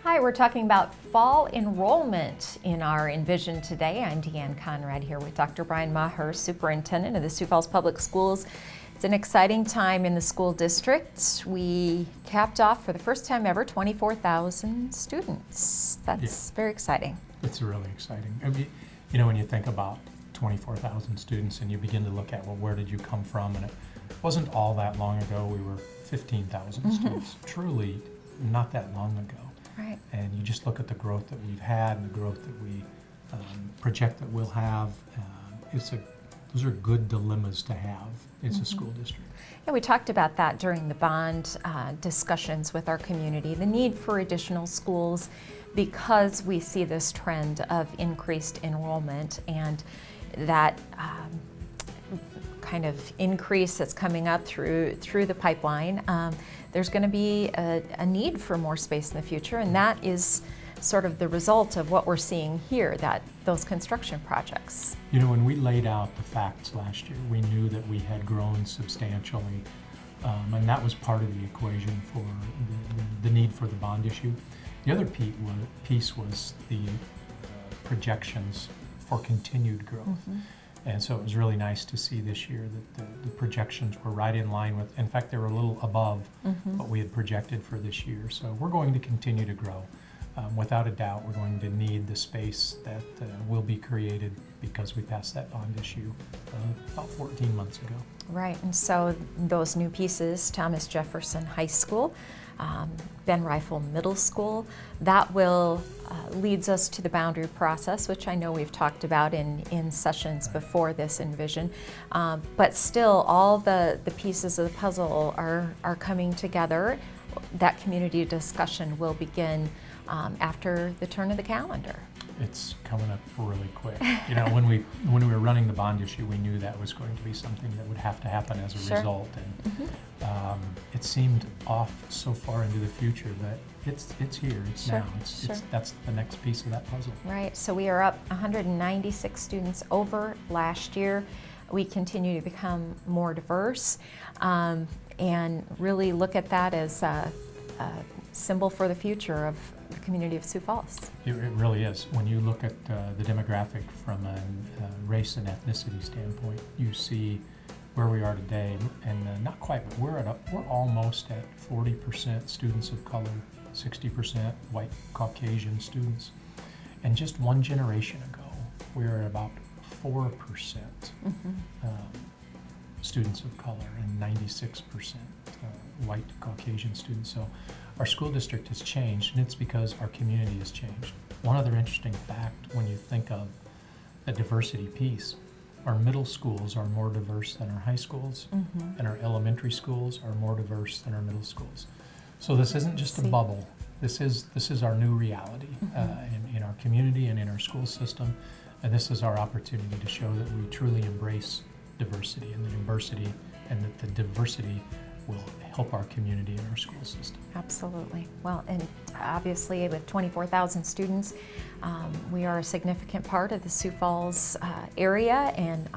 Hi, we're talking about fall enrollment in our Envision today. I'm Deanne Conrad here with Dr. Brian Maher, Superintendent of the Sioux Falls Public Schools. It's an exciting time in the school district. We capped off for the first time ever 24,000 students. That's very exciting. It's really exciting. I mean, you know, when you think about 24,000 students and you begin to look at, well, where did you come from? And it wasn't all that long ago. We were 15,000 students. Truly not that long ago. Right. And you just look at the growth that we've had and the growth that we project that we'll have. Those are good dilemmas to have as a school district. Yeah, we talked about that during the bond discussions with our community, the need for additional schools because we see this trend of increased enrollment and that kind of increase that's coming up through the pipeline. There's going to be a need for more space in the future, and that is sort of the result of what we're seeing here, those construction projects. You know, when we laid out the facts last year, we knew that we had grown substantially, and that was part of the equation for the need for the bond issue. The other piece was the projections for continued growth. And so it was really nice to see this year that the projections were right in line with, in fact, they were a little above what we had projected for this year. So we're going to continue to grow. Without a doubt, we're going to need the space that will be created because we passed that bond issue about 14 months ago. Right, and so those new pieces, Thomas Jefferson High School, Ben Rifle Middle School, that will leads us to the boundary process, which I know we've talked about in sessions before this Envision. But still, all the pieces of the puzzle are coming together. That community discussion will begin after the turn of the calendar. It's coming up really quick. You know, when we were running the bond issue, we knew that was going to be something that would have to happen as a result. And it seemed off so far into the future that it's here, it's now. That's the next piece of that puzzle. Right, so we are up 196 students over last year. We continue to become more diverse and really look at that as a symbol for the future of the community of Sioux Falls. It really is. When you look at the demographic from a race and ethnicity standpoint, you see where we are today, and not quite, but we're almost at 40% students of color, 60% white Caucasian students. And just one generation ago, we were at about 4% students of color and 96% white Caucasian students. So our school district has changed, and it's because our community has changed. One other interesting fact when you think of the diversity piece, our middle schools are more diverse than our high schools, and our elementary schools are more diverse than our middle schools. So this isn't just a bubble. This is our new reality in our community and in our school system, and this is our opportunity to show that we truly embrace diversity and that the diversity will help our community and our school system. Absolutely. Well, and obviously with 24,000 students, we are a significant part of the Sioux Falls area, and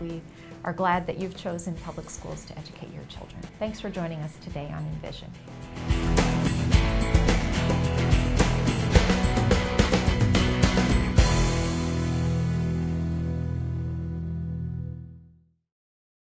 we are glad that you've chosen public schools to educate your children. Thanks for joining us today on Envision.